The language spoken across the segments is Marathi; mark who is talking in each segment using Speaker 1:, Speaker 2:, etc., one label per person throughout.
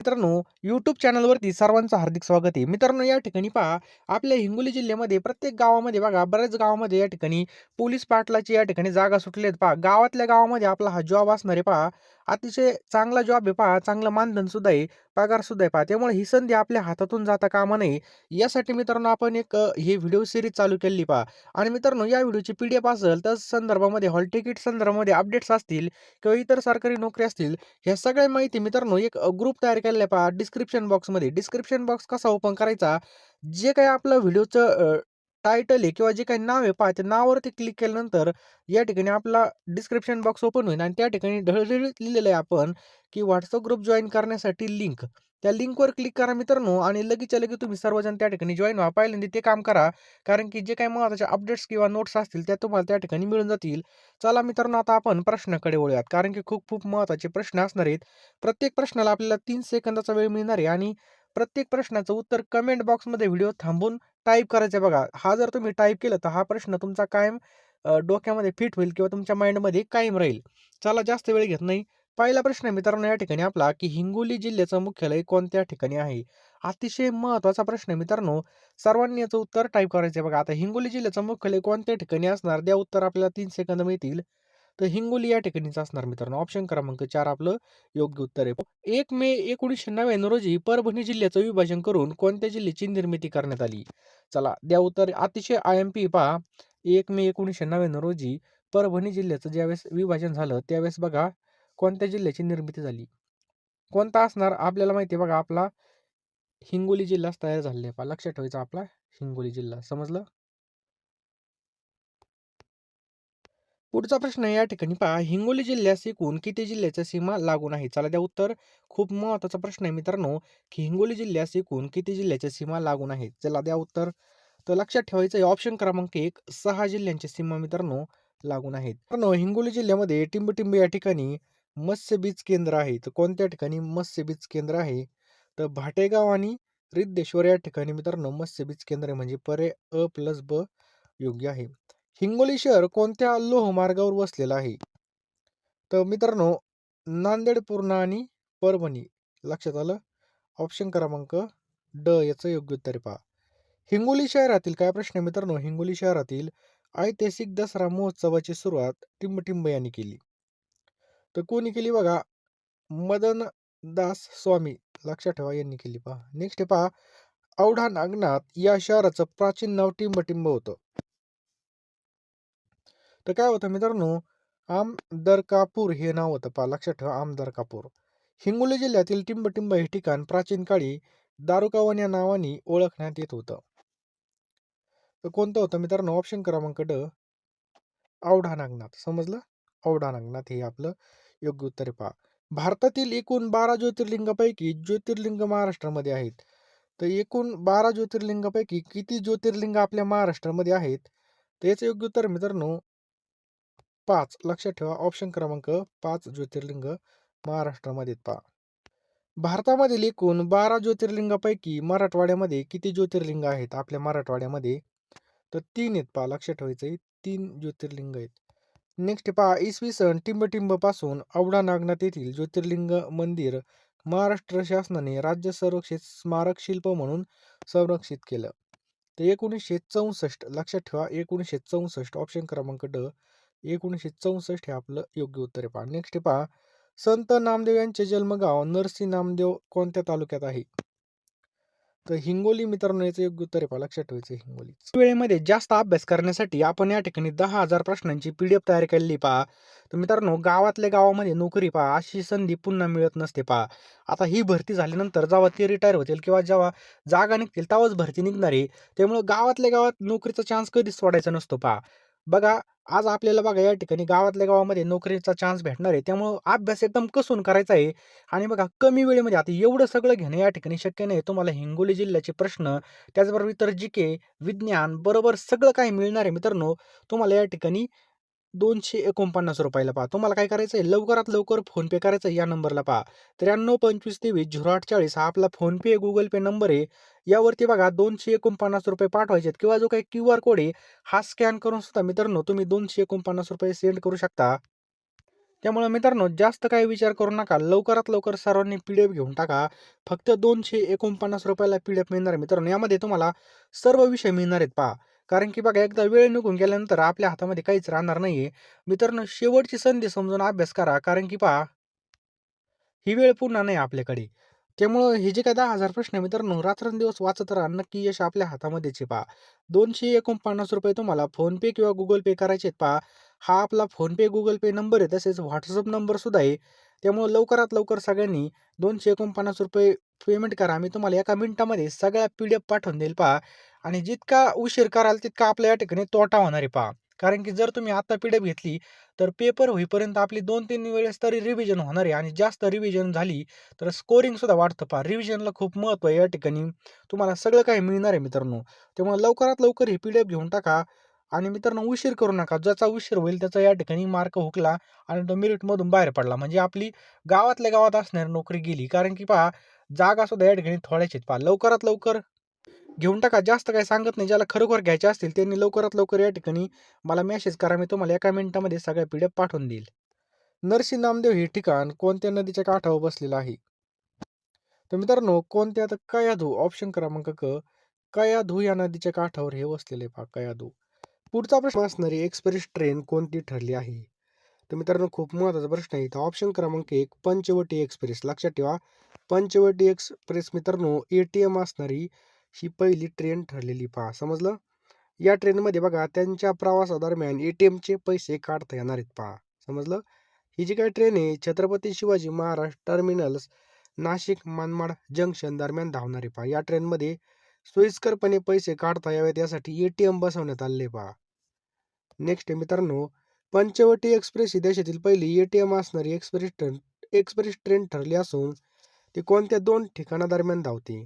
Speaker 1: मित्रांनो, YouTube चॅनलवरती सर्वांचं हार्दिक स्वागत आहे. मित्रांनो, या ठिकाणी पहा, आपल्या हिंगोली जिल्ह्यामध्ये प्रत्येक गावामध्ये बघा, बऱ्याच गावामध्ये या ठिकाणी पोलीस पाटलाची या ठिकाणी जागा सुटली आहेत पहा. गावातल्या गावामध्ये आपला हा जॉब असणार आहे पहा. अतिशय चांगला जॉब आहे पहा. चांगलं मानधन सुद्धा आहे, पगार सुद्धा आहे पहा. त्यामुळे ही संधी आपल्या हातातून जाता कामा नये. यासाठी मित्रांनो आपण ही व्हिडिओ सीरीज चालू केली पहा. आणि मित्रांनो, या व्हिडिओची PDF असेल, तर संदर्भामध्ये हॉल तिकीट संदर्भामध्ये अपडेट्स असतील किंवा इतर सरकारी नोकरी असतील, ह्या सगळ्या माहिती मित्रांनो ग्रुप तयार केलेला आहे पहा डिस्क्रिप्शन बॉक्समध्ये. डिस्क्रिप्शन बॉक्स कसा ओपन करायचा? जे काही आपलं व्हिडिओचं टायटल आहे किंवा जे काही नाव आहे पहा, त्या नावावरती क्लिक केल्यानंतर या ठिकाणी आपला डिस्क्रिप्शन बॉक्स ओपन होईल आणि त्या ठिकाणी ढळढळीत लिहिलेलं आहे आपण की WhatsApp ग्रुप जॉइन करण्यासाठी लिंक. त्या लिंकवर क्लिक करा मित्रांनो आणि लगेचच्या लगेच तुम्ही सर्वजण त्या ठिकाणी जॉइन व्हा. पहिल्यांदा ते काम करा, कारण की जे काही महत्त्वाचे अपडेट्स किंवा नोट्स असतील त्या तुम्हाला त्या ठिकाणी मिळून जातील. चला मित्रांनो, आता आपण प्रश्नाकडे वळूयात, कारण की खूप खूप महत्त्वाचे प्रश्न असणार आहेत. प्रत्येक प्रश्नाला आपल्याला 3 सेकंदाचा वेळ मिळणार आहे आणि प्रत्येक प्रश्नाचं उत्तर कमेंट बॉक्समध्ये व्हिडिओ थांबून टाइप करायचं आहे बघा. हा जर तुम्ही टाइप केलं तर हा प्रश्न तुमचा कायम डोक्यामध्ये फिट होईल किंवा तुमच्या माइंडमध्ये कायम राहील. चला जास्त वेळ घेत नाही. पहिला प्रश्न आहे मित्रांनो या ठिकाणी आपला, की हिंगोली जिल्ह्याचं मुख्यालय कोणत्या ठिकाणी आहे? अतिशय महत्त्वाचा प्रश्न आहे मित्रांनो. सर्वांनी याचं उत्तर टाइप करायचं आहे बघा. आता हिंगोली जिल्ह्याचं मुख्यालय कोणत्या ठिकाणी असणार? द्या उत्तर, आपल्याला 3 सेकंद मिळतील. तर हिंगोली या ठिकाणीच असणार मित्रांनो. ऑप्शन क्रमांक 4 आपलं योग्य उत्तर आहे. 1 मे 1999 रोजी परभणी जिल्ह्याचं विभाजन करून कोणत्या जिल्ह्याची निर्मिती करण्यात आली? चला द्या उत्तर. अतिशय IMP पहा. 1 मे 1999 रोजी परभणी जिल्ह्याचं ज्यावेळेस विभाजन झालं, त्यावेळेस बघा कोणत्या जिल्ह्याची निर्मिती झाली? कोणता असणार? आपल्याला माहिती आहे बघा, आपला हिंगोली जिल्हाच तयार झालेला आहे पहा. लक्षात ठेवायचा आपला हिंगोली जिल्हा. समजलं? पुढचा प्रश्न आहे या ठिकाणी पहा, हिंगोली जिल्ह्यास एकूण किती जिल्ह्याच्या सीमा लागून आहे? चला द्या उत्तर. खूप महत्त्वाचा प्रश्न आहे मित्रांनो, की हिंगोली जिल्ह्यास एकूण किती जिल्ह्याच्या सीमा लागून आहेत? चला द्या उत्तर. तर लक्षात ठेवायचं आहे ऑप्शन क्रमांक 1, 6 जिल्ह्यांच्या सीमा मित्रांनो लागून आहेत. मित्रांनो, हिंगोली जिल्ह्यामध्ये टिंबटिंब या ठिकाणी मत्स्यबीज केंद्र आहे. तर कोणत्या ठिकाणी मत्स्यबीज केंद्र आहे? तर भाटेगाव आणि रिद्धेश्वर या ठिकाणी मित्रांनो मत्स्यबीज केंद्र आहे, म्हणजे पर्याय अ प्लस ब योग्य आहे. हिंगोली शहर कोणत्या लोहमार्गावर वसलेलं आहे? तर मित्रांनो, नांदेड, पूर्णा आणि परभणी. लक्षात आलं? ऑप्शन क्रमांक ड याचं योग्य उत्तर आहे पहा. हिंगोली शहरातील काय प्रश्न आहे मित्रांनो, हिंगोली शहरातील ऐतिहासिक दसरा महोत्सवाची सुरुवात टिंबटिंब यांनी केली. तर कोणी केली बघा? मदन दास स्वामी. लक्षात ठेवा, यांनी केली पहा. नेक्स्ट आहे पहा, औढा नागनाथ या शहराचं प्राचीन नाव टिंबटिंब होतं. तर काय होतं मित्रांनो, आमदरकापूर हे नाव होतं पहा. लक्षात ठेवा, आमदरकापूर. हिंगोली जिल्ह्यातील टिंबटिंब हे ठिकाण प्राचीन काळी दारुकावन या नावाने ओळखण्यात येत होतं. तर कोणतं होतं मित्रांनो? ऑप्शन क्रमांक ड, औढा नागनाथ. समजलं? औढा नागनाथ हे आपलं योग्य उत्तर आहे पहा. भारतातील एकूण 12 ज्योतिर्लिंगापैकी ज्योतिर्लिंग महाराष्ट्रामध्ये आहेत. तर एकूण 12 ज्योतिर्लिंगापैकी किती ज्योतिर्लिंग आपल्या महाराष्ट्रामध्ये आहेत? तर याचं योग्य उत्तर मित्रांनो 5. लक्षात ठेवा, ऑप्शन क्रमांक 5 ज्योतिर्लिंग महाराष्ट्रामध्ये आहेत पहा. भारतामधील एकूण 12 ज्योतिर्लिंगापैकी मराठवाड्यामध्ये किती ज्योतिर्लिंग आहेत आपल्या मराठवाड्यामध्ये? तर 3 आहेत पहा. लक्षात ठेवायचं आहे, 3 ज्योतिर्लिंग आहेत. नेक्स्ट पहा, इसवी सन टिंबटिंब पासून औढा नागनाथ येथील ज्योतिर्लिंग मंदिर महाराष्ट्र शासनाने राज्य संरक्षित स्मारक शिल्प म्हणून संरक्षित केलं. ते 1964. लक्षात ठेवा, 1964. ऑप्शन क्रमांक ड, 1964 हे आपलं योग्य उत्तर आहे पहा. नेक्स्ट पहा, संत नामदेव यांचे जन्मगाव नरसी नामदेव कोणत्या तालुक्यात आहे? तर हिंगोली मित्रांनो याचं योग्य उत्तर आहे पहा. लक्षात ठेवायचं हिंगोली. वेळेमध्ये जास्त अभ्यास करण्यासाठी आपण या ठिकाणी 10,000 प्रश्नांची PDF तयार केलेली पहा. तर मित्रांनो, गावातल्या गावामध्ये नोकरी पहा, अशी संधी पुन्हा मिळत नसते पहा. आता ही भरती झाल्यानंतर जेव्हा ते रिटायर होतील किंवा जेव्हा जागा निघतील तेव्हाच भरती निघणार आहे. त्यामुळे गावातल्या गावात नोकरीचा चान्स कधीच सोडायचा नसतो पहा. बघा, आज आपल्याला बघा या ठिकाणी गावातल्या गावामध्ये नोकरीचा चान्स भेटणार आहे. त्यामुळं अभ्यास एकदम कसून करायचा आहे. आणि बघा कमी वेळेमध्ये आता एवढं सगळं घेणं या ठिकाणी शक्य नाही. तुम्हाला हिंगोली जिल्ह्याचे प्रश्न, त्याचबरोबर इतर GK, विज्ञान बरोबर सगळं काही मिळणार आहे मित्रांनो. तुम्हाला या ठिकाणी ₹249 ला पहा. तुम्हाला काय करायचं आहे, लवकरात लवकर फोनपे करायचं आहे या नंबरला पहा. 9325230840 हा आपला फोनपे, गुगल पे नंबर आहे. यावरती बघा ₹249 पाठवायचे आहेत किंवा जो काही QR कोड आहे हा स्कॅन करून सुद्धा मित्रांनो तुम्ही ₹249 सेंड करू शकता. त्यामुळे मित्रांनो जास्त काही विचार करू नका. लवकरात लवकर सर्वांनी पी-डी-एफ घेऊन टाका. फक्त ₹249 ला पी-डी-एफ मिळणार आहे मित्रांनो. यामध्ये तुम्हाला सर्व विषय मिळणार आहेत पहा. कारण की बघा एकदा वेळ निघून गेल्यानंतर आपल्या हातामध्ये काहीच राहणार नाहीये. मित्रांनो शेवटची संधी समजून अभ्यास करा. कारण की पहा ही वेळ पुन्हा नाही आपल्याकडे. त्यामुळं हे जे काही 10,000 प्रश्न आहे मित्रांनो, रात्रंदिवस वाचत राहा. नक्की यश आपल्या हातामध्येच आहे पहा. ₹249 तुम्हाला फोनपे किंवा Google Pe करायचे आहेत पहा. हा आपला फोनपे, Google Pe नंबर आहे. तसेच WhatsApp नंबर सुद्धा आहे. त्यामुळे लवकरात लवकर सगळ्यांनी ₹249 पेमेंट करा. मी तुम्हाला एका मिनिटामध्ये सगळ्या पी-डी-एफ पाठवून देईल पहा. आणि जितका उशीर कराल तितका आपल्या या ठिकाणी तोटा होणार आहे पहा. कारण की जर तुम्ही आता पी-डी-एफ घेतली तर पेपर होईपर्यंत आपली 2-3 वेळेस तरी रिव्हिजन होणार आहे आणि जास्त रिव्हिजन झाली तर स्कोरिंग सुद्धा वाढतं पहा. रिव्हिजनला खूप महत्त्व आहे या ठिकाणी. तुम्हाला सगळं काही मिळणार आहे मित्रांनो. त्यामुळे लवकरात लवकर ही पी-डी-एफ घेऊन टाका आणि मित्रांनो उशीर करू नका. ज्याचा उशीर होईल त्याचा या ठिकाणी मार्क हुकला आणि तो मेरिटमधून बाहेर पडला. म्हणजे आपली गावातल्या गावात असणारी नोकरी गेली. कारण की पहा जागा सुद्धा या ठिकाणी थोड्याच आहेत पहा. लवकरात लवकर घेऊन टाका. जास्त काही सांगत नाही. ज्याला खरोखर घ्यायचे असतील त्यांनी लवकरात लवकर या ठिकाणी मला मेसेज करा. मी तुम्हाला एका मिनिटामध्ये सगळ्या पी-डी-एफ पाठवून देईल. नरसी नामदेव हे ठिकाण कोणत्या नदीच्या काठावर बसलेलं आहे? तर मित्रांनो कोणत्या तर कयाधू ऑप्शन क्रमांक क. कयाधू या नदीच्या काठावर हे वसलेले पहा कयाधू. पुढचा प्रश्न असणारी एक्सप्रेस ट्रेन कोणती ठरली आहे? तर मित्रांनो खूप महत्त्वाचा प्रश्न आहे. तर ऑप्शन क्रमांक 1 पंचवटी एक्सप्रेस. लक्षात ठेवा पंचवटी एक्सप्रेस मित्रांनो ए-टी-एम असणारी ही पहिली ट्रेन ठरलेली पहा. समजलं? या ट्रेनमध्ये बघा त्यांच्या प्रवासादरम्यान ए-टी-एमचे पैसे काढता येणार आहेत पहा. समजलं? ही जी काही ट्रेन आहे छत्रपती शिवाजी महाराज टर्मिनल्स नाशिक मनमाड जंक्शन दरम्यान धावणारी पहा. या ट्रेनमध्ये सोयीस्करपणे पैसे काढता यावेत यासाठी ए-टी-एम बसवण्यात आले पहा. नेक्स्ट आहे मित्रांनो पंचवटी एक्सप्रेस ही देशातील पहिली ए-टी-एम असणारी एक्सप्रेस ट्रेन ठरली असून ती कोणत्या 2 ठिकाणादरम्यान धावते?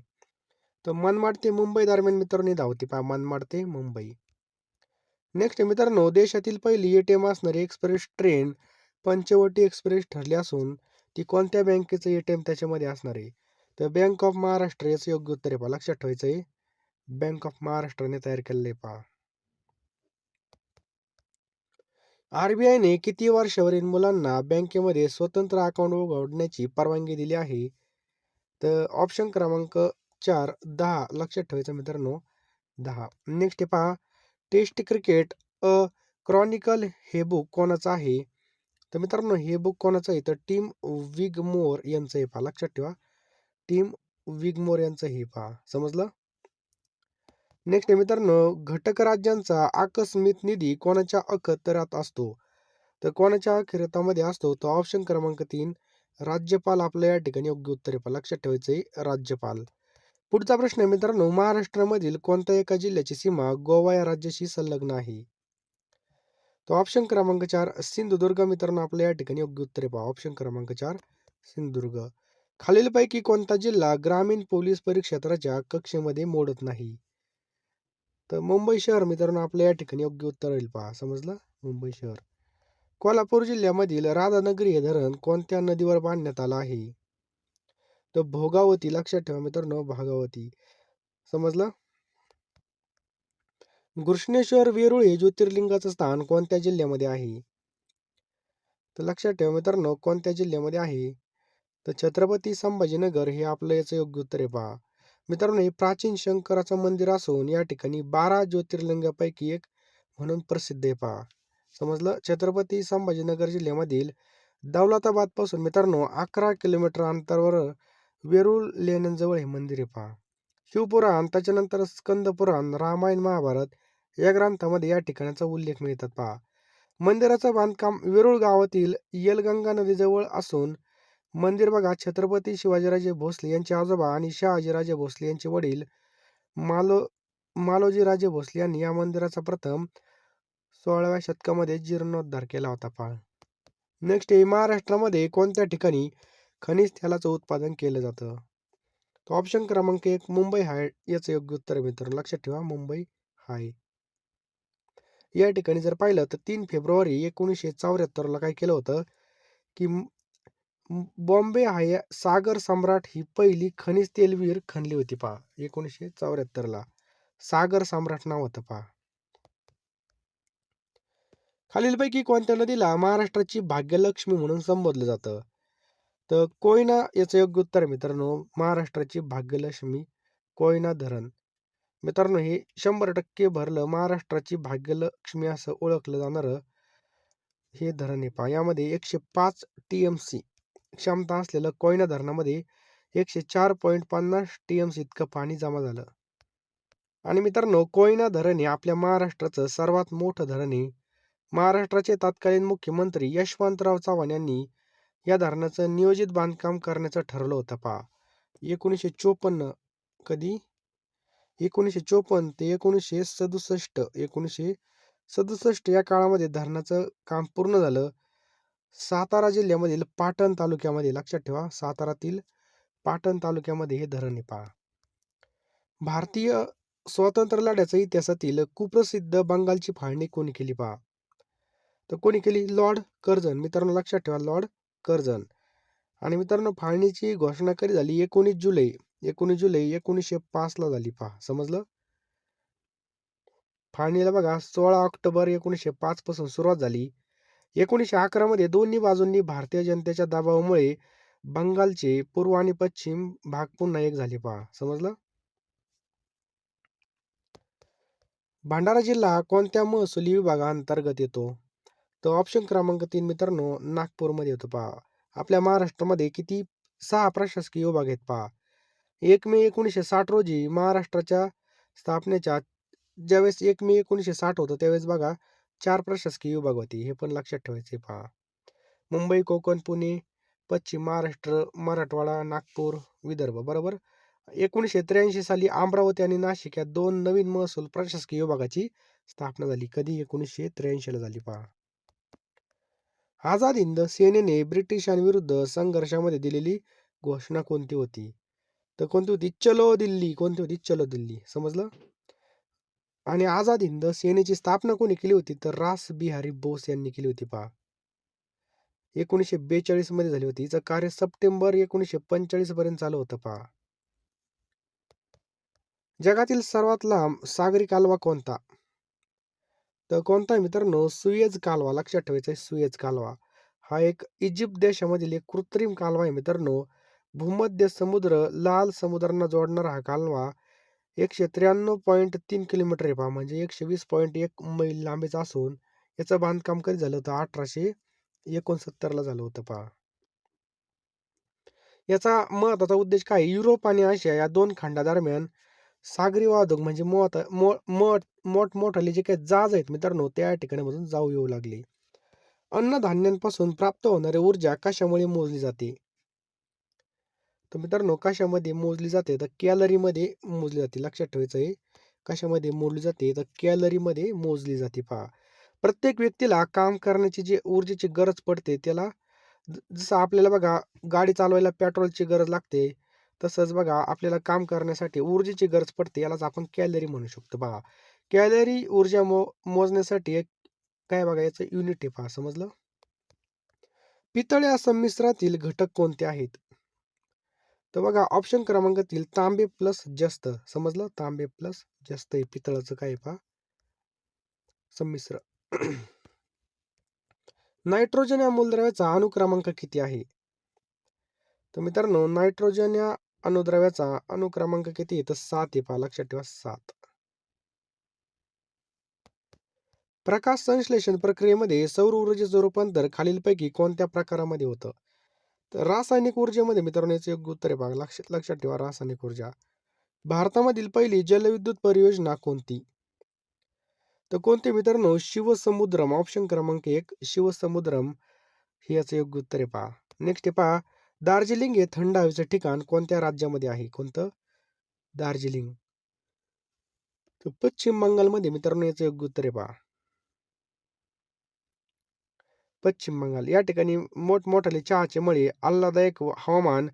Speaker 1: तर मनमाड ते मुंबई दरम्यान मित्रांनो ही धावते पहा मनमाड ते मुंबई. नेक्स्ट आहे मित्रांनो देशातील पहिली ए-टी-एम असणारी एक्सप्रेस ट्रेन पंचवटी एक्सप्रेस ठरली असून ती कोणत्या बँकेचं ए-टी-एम त्याच्यामध्ये असणार आहे? तर बँक ऑफ महाराष्ट्र याचं योग्य उत्तर आहे पहा. लक्षात ठेवायचं आहे. बँक ऑफ महाराष्ट्राने तयार केलेलं आहे पहा. आर-बी-आयने किती वर्षावरील मुलांना बँकेमध्ये स्वतंत्र अकाउंट उघडण्याची परवानगी दिली आहे? तर ऑप्शन क्रमांक 4 10 लक्षात ठेवायचं मित्रांनो 10. नेक्स्ट आहे पहा टेस्ट क्रिकेट अ क्रॉनिकल हे बुक कोणाचं आहे? तर मित्रांनो हे बुक कोणाचं आहे? तर टिम विगमोर यांचं आहे पहा. लक्षात ठेवा. टिम विगमोर यांचं हे पहा. समजलं? नेक्स्ट आहे मित्रांनो घटक राज्यांचा आकस्मिक निधी कोणाच्या अखत्यारात असतो? तर कोणाच्या अखत्यारामध्ये असतो? तर ऑप्शन क्रमांक 3 राज्यपाल आपलं या ठिकाणी योग्य उत्तर आहे पहा. लक्षात ठेवायचं आहे राज्यपाल. पुढचा प्रश्न आहे मित्रांनो महाराष्ट्रामधील कोणत्या एका जिल्ह्याची सीमा गोवा या राज्याशी संलग्न आहे? तो ऑप्शन क्रमांक 4 सिंधुदुर्ग मित्रांनो आपल्या या ठिकाणी योग्य उत्तर आहे पहा. ऑप्शन क्रमांक 4 सिंधुदुर्ग. खालीलपैकी कोणता जिल्हा ग्रामीण पोलीस परिक्षेत्राच्या कक्षेमध्ये मोडत नाही? तर मुंबई शहर मित्रांनो आपल्या या ठिकाणी योग्य उत्तर होईल पहा. समजलं? मुंबई शहर. कोल्हापूर जिल्ह्यामधील राधानगरी हे धरण कोणत्या नदीवर बांधण्यात आलं आहे? तर भोगावती. लक्षात ठेवा मित्रांनो भागावती. समजलं? घृष्णेश्वर वेरूळ हे ज्योतिर्लिंगाचं स्थान कोणत्या जिल्ह्यामध्ये आहे? तर लक्षात ठेवा मित्रांनो कोणत्या जिल्ह्यामध्ये आहे? तर छत्रपती संभाजीनगर हे आपलं याचं योग्य उत्तर आहे पहा. मित्रांनो हे प्राचीन शंकराचं मंदिर असून या ठिकाणी 12 ज्योतिर्लिंगापैकी एक म्हणून प्रसिद्ध आहे पहा. समजलं? छत्रपती संभाजीनगर जिल्ह्यामधील दौलताबाद पासून मित्रांनो 11 किलोमीटर अंतरावर वेरूळ लेण्यांजवळ हे मंदिर आहे पहा. शिवपुराण त्याच्यानंतर स्कंदपुराण रामायण महाभारत या ग्रंथामध्ये या ठिकाणाचा उल्लेख मिळतात पहा. मंदिराचं बांधकाम वेरूळ गावातील येलगंगा नदीजवळ असून मंदिर बघा छत्रपती शिवाजीराजे भोसले यांचे आजोबा आणि शहाजीराजे भोसले यांचे वडील मालो मालोजीराजे भोसले यांनी या मंदिराचा प्रथम 16व्या शतकामध्ये जीर्णोद्धार केला होता पहा. नेक्स्ट आहे महाराष्ट्रामध्ये कोणत्या ठिकाणी खनिज तेलाचं उत्पादन केलं जातं? तो ऑप्शन क्रमांक 1 मुंबई हाय याचं योग्य उत्तर आहे मित्रांनो. लक्षात ठेवा मुंबई हाय. या ठिकाणी जर पाहिलं तर 3 फेब्रुवारी 1974 काय केलं होतं की बॉम्बे हाय सागर सम्राट ही पहिली खनिज तेल विहीर खणली होती पहा 1974 सागर सम्राट नाव होतं पहा. खालीलपैकी कोणत्या नदीला महाराष्ट्राची भाग्यलक्ष्मी म्हणून संबोधलं जातं? तर कोयना याचं योग्य उत्तर आहे मित्रांनो, महाराष्ट्राची भाग्यलक्ष्मी कोयना धरण. मित्रांनो, हे 100% भरलं महाराष्ट्राची भाग्यलक्ष्मी असं ओळखलं जाणारं हे धरण आहे पहा. यामध्ये 105 TMC क्षमता असलेलं कोयना धरणामध्ये 104.50 TMC इतकं पाणी जमा झालं. आणि मित्रांनो, कोयना धरण हे आपल्या महाराष्ट्राचं सर्वात मोठं धरण आहे. महाराष्ट्राचे तत्कालीन मुख्यमंत्री यशवंतराव चव्हाण यांनी या धरणाचं नियोजित बांधकाम करण्याचं ठरवलं होतं पहा. 1954 कधी 1954 ते 1967 या काळामध्ये धरणाचं काम पूर्ण झालं. सातारा जिल्ह्यामधील पाटण तालुक्यामध्ये, लक्षात ठेवा, सातारातील पाटण तालुक्यामध्ये हे धरण आहे पहा. भारतीय स्वातंत्र्य लढ्याच्या इतिहासातील कुप्रसिद्ध बंगालची फाळणी कोणी केली पहा? तर कोणी केली? Lord Curzon. मित्रांनो, लक्षात ठेवा, लॉर्ड कर्झन. आणि मित्रांनो, फाळणीची घोषणा कधी झाली? 19 जुलै 1905 ला झाली पहा. समजलं? फाळणीला बघा 16 ऑक्टोबर 1905 पासून सुरुवात झाली. 1911 मध्ये दोन्ही बाजूंनी भारतीय जनतेच्या दबावामुळे बंगालचे पूर्व आणि पश्चिम भाग पुन्हा एक झाले पहा. समजलं? भंडारा जिल्हा कोणत्या महसुली विभागाअंतर्गत येतो? तर ऑप्शन क्रमांक 3 मित्रांनो, नागपूरमध्ये येतो पहा. आपल्या महाराष्ट्रामध्ये किती? 6 प्रशासकीय विभाग आहेत पहा. 1 मे 1960 रोजी महाराष्ट्राच्या स्थापनेच्या ज्यावेळेस 1 मे 1960 होतं त्यावेळेस बघा 4 प्रशासकीय विभाग होते. हे पण लक्षात ठेवायचे पहा. मुंबई, कोकण, पुणे, पश्चिम महाराष्ट्र, मराठवाडा, नागपूर, विदर्भ. बरोबर. 1983 साली अमरावती आणि नाशिक या 2 नवीन महसूल प्रशासकीय विभागाची स्थापना झाली. कधी? 1983 ला झाली पहा. आझाद हिंद सेनेने ब्रिटिशांविरुद्ध संघर्षामध्ये दिलेली घोषणा कोणती होती? तर कोणती होती? चलो दिल्ली. कोणती होती? चलो दिल्ली. समजलं? आणि आझाद हिंद सेनेची स्थापना कोणी केली होती? तर रास बिहारी बोस यांनी केली होती पहा. 1942 मध्ये झाली होती. हिचं कार्य सप्टेंबर 1945 पर्यंत चालू होतं पहा. जगातील सर्वात लांब सागरी कालवा कोणता? तर कोणता मित्रांनो? सुएझ कालवा. लक्षात ठेवायचा आहे, सुएझ कालवा. हा एक इजिप्त देशामधील एक कृत्रिम कालवा आहे मित्रांनो. भूमध्य समुद्र लाल समुद्रांना जोडणारा हा कालवा 193.3 किलोमीटर आहे पहा. म्हणजे 120.1 मैल लांबीचा असून याचं बांधकाम कधी झालं होतं? 1869 ला झालं होतं पहा. याचा महत्वाचा उद्देश काय? युरोप आणि आशिया या 2 खंडादरम्यान सागरी वाहतूक म्हणजे मोठमोठाले जे काही जहाज आहेत मित्रांनो, त्या ठिकाणामधून जाऊ येऊ लागले. अन्नधान्यांपासून प्राप्त होणारी ऊर्जा कशामुळे मोजली जाते? तर मित्रांनो, कशामध्ये मोजली जाते? तर कॅलरीमध्ये मोजली जाते. लक्षात ठेवायचं आहे. कशामध्ये मोजली जाते? तर कॅलरीमध्ये मोजली जाते पहा. प्रत्येक व्यक्तीला काम करण्याची जी ऊर्जेची गरज पडते त्याला जसं आपल्याला बघा गाडी चालवायला पेट्रोलची गरज लागते, तसंच बघा आपल्याला काम करण्यासाठी ऊर्जेची गरज पडते. यालाच आपण कॅलरी म्हणू शकतो बघा. कॅलरी ऊर्जा मोजण्यासाठी एक काय बघा याचं युनिट आहे पहा. समजलं? पितळ या संमिश्रातील घटक कोणते आहेत? तर बघा ऑप्शन क्रमांकातील तांबे प्लस जस्त. समजलं? तांबे प्लस जस्त हे पितळाचं काय आहे पहा संमिश्र. नायट्रोजन या मूलद्रव्याचा अणुक्रमांक किती आहे? तर मित्रांनो, नायट्रोजन या अनुद्रव्याचा अणुक्रमांक किती आहे? तर 7 आहे पहा. लक्षात ठेवा, 7. प्रकाश संश्लेषण प्रक्रियेमध्ये सौर ऊर्जेचं रूपांतर खालीलपैकी कोणत्या प्रकारामध्ये होतं? तर रासायनिक ऊर्जेमध्ये मित्रांनो याचं योग्य उत्तर आहे बघा. लक्षात ठेवा, रासायनिक ऊर्जा. भारतामधील पहिली जलविद्युत परियोजना कोणती? तर कोणते मित्रांनो? शिवसमुद्रम. ऑप्शन क्रमांक 1 शिवसमुद्रम हे याचं योग्य उत्तर आहे पहा. नेक्स्ट आहे पहा, दार्जिलिंग हे थंड हवेचं ठिकाण कोणत्या राज्यामध्ये आहे? कोणतं? दार्जिलिंग. तर पश्चिम बंगालमध्ये मित्रांनो याचं योग्य उत्तर आहे पहा. पश्चिम बंगाल. या ठिकाणी मोठमोठाले चहाचे मळे, आल्हाददायक हवामान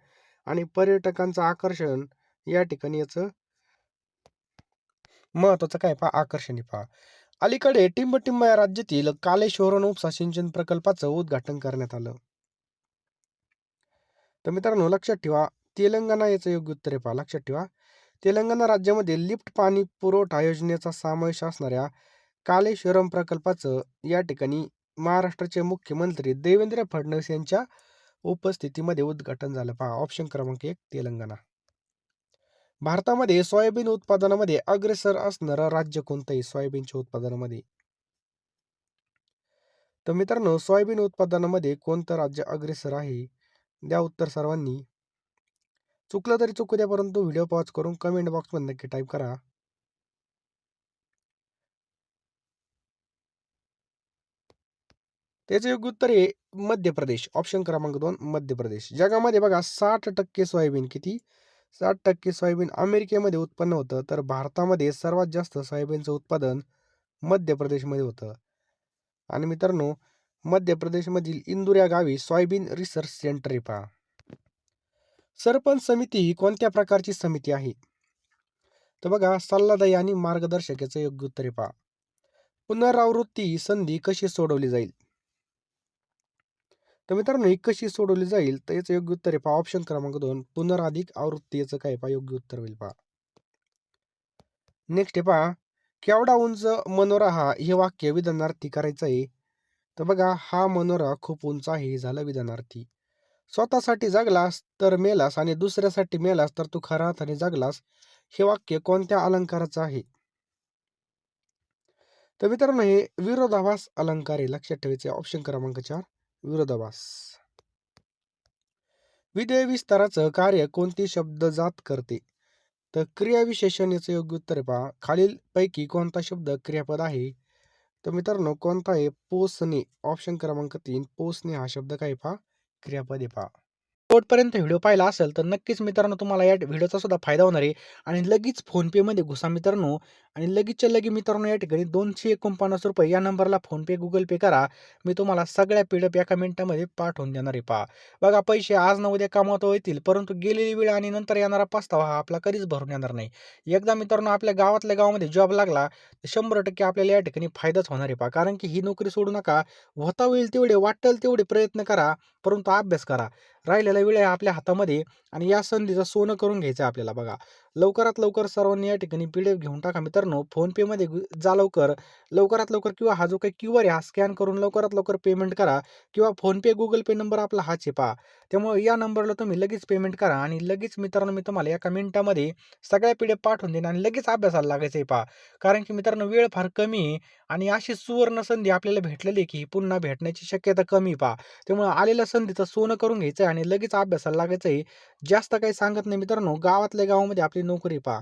Speaker 1: आणि पर्यटकांचं आकर्षण या ठिकाणी याचं महत्वाचं काय पहा आकर्षण आहे पहा. अलीकडे टिंबटिंब या राज्यातील कालेश्वरन उपसा सिंचन प्रकल्पाचं उद्घाटन करण्यात आलं. तर मित्रांनो लक्षात ठेवा, तेलंगणा याचं योग्य उत्तर आहे पहा. लक्षात ठेवा, तेलंगणा राज्यामध्ये लिफ्ट पाणी पुरवठा योजनेचा समावेश असणाऱ्या कालेश्वरम प्रकल्पाचं या ठिकाणी महाराष्ट्राचे मुख्यमंत्री देवेंद्र फडणवीस यांच्या उपस्थितीमध्ये उद्घाटन झालं. पहा ऑप्शन क्रमांक 1 तेलंगणा. भारतामध्ये सोयाबीन उत्पादनामध्ये अग्रेसर असणारं राज्य कोणतं आहे सोयाबीनच्या उत्पादनामध्ये? तर मित्रांनो, सोयाबीन उत्पादनामध्ये कोणतं राज्य अग्रेसर आहे? द्या उत्तर सर्वांनी. चुकलं तरी चुकू द्या, परंतु व्हिडिओ पॉज करून कमेंट बॉक्समध्ये नक्की टाईप करा. त्याचं योग्य उत्तर आहे मध्य प्रदेश. ऑप्शन क्रमांक 2 मध्य प्रदेश. जगामध्ये बघा 60% सोयाबीन किती? 60% सोयाबीन अमेरिकेमध्ये उत्पन्न होतं. तर भारतामध्ये सर्वात जास्त सोयाबीनचं उत्पादन मध्य प्रदेशमध्ये होतं. आणि मित्रांनो, मध्य प्रदेशमधील इंदूर या गावी सोयाबीन रिसर्च सेंटर आहे पहा. सरपंच समिती ही कोणत्या प्रकारची समिती आहे? तर बघा सल्लादायी आणि मार्गदर्शक याचं योग्य उत्तर आहे पहा. पुनरावृत्ती ही संधी कशी सोडवली जाईल? तर मित्रांनो, ही कशी सोडवली जाईल? तर याचं योग्य उत्तर आहे पहा ऑप्शन क्रमांक 2 पुनराधिक आवृत्ती याचं काय पहा योग्य उत्तर होईल पहा. नेक्स्ट आहे पहा, केवढा उंच मनोरा हा हे वाक्य विधानार्थी करायचं आहे. तर बघा हा मनोरा खूप उंच आहे हे झालं विधानार्थी. स्वतःसाठी जगलास तर मेलास आणि दुसऱ्यासाठी मेलास तर तू खऱ्या अर्थाने जगलास, हे वाक्य कोणत्या अलंकाराचं आहे? तर मित्रांनो, हे विरोधाभास अलंकार आहे. लक्षात ठेवायचे. ऑप्शन क्रमांक 4 विरोधाभास. विधेय विस्ताराचं कार्य कोणती शब्दजात करते? तर क्रियाविशेषण याचं योग्य उत्तर आहे पहा. खालील पैकी कोणता शब्द क्रियापद आहे? तर मित्रांनो, कोणता आहे? पोसणे. ऑप्शन क्रमांक 3 पोसणे हा शब्द काय पहा क्रियापद आहे पहा. शेवटपर्यंत व्हिडिओ पाहिला असेल तर नक्कीच मित्रांनो तुम्हाला या व्हिडिओचा सुद्धा फायदा होणार आहे. आणि लगेच फोनपेमध्ये घुसा मित्रांनो, आणि लगेचच्या लगे मित्रांनो या ठिकाणी ₹249 या नंबरला फोनपे गुगल पे करा. मी तुम्हाला सगळ्या पीडीएफ एका मिनिटामध्ये पाठवून देणार आहे पहा. बघा, पैसे आज ना उद्या कमावता येतील, परंतु गेलेली वेळ आणि नंतर येणारा पस्तावा हा आपला कधीच भरून येणार नाही. एकदा मित्रांनो आपल्या गावातल्या गावामध्ये जॉब लागला तर 100% आपल्याला या ठिकाणी फायदाच होणार आहे पहा. कारण की ही नोकरी सोडू नका. होता होईल तेवढे, वाटेल तेवढे प्रयत्न करा, परंतु अभ्यास करा. राहिलेला वेळ आहे आपल्या हातामध्ये आणि या संधीचं सोनं करून घ्यायचं आहे आपल्याला. बघा, लवकरात लवकर सर्वांनी या ठिकाणी पीडीएफ घेऊन टाका मित्रांनो. फोनपेमध्ये जा लवकर, लवकरात लवकर, किंवा हा जो काही क्यूआर आहे हा स्कॅन करून लवकरात लवकर पेमेंट करा, किंवा फोनपे गुगल पे नंबर आपला हाच आहे पहा. त्यामुळे या नंबरला तुम्ही लगेच पेमेंट करा आणि लगेच मित्रांनो मी तुम्हाला एका मिनिटामध्ये सगळ्या पीडीएफ पाठवून देईन आणि लगेच अभ्यासाला लागायचं आहे पहा. कारण की मित्रांनो वेळ फार कमी आहे आणि अशी सुवर्ण संधी आपल्याला भेटलेली आहे की पुन्हा भेटण्याची शक्यता कमी पहा. त्यामुळे आलेल्या संधीचं सोनं करून घ्यायचं आहे आणि लगेच अभ्यासाला लागायचं आहे. जास्त काही सांगत नाही मित्रांनो, गावातल्या गावामध्ये आपली नोकरी पहा.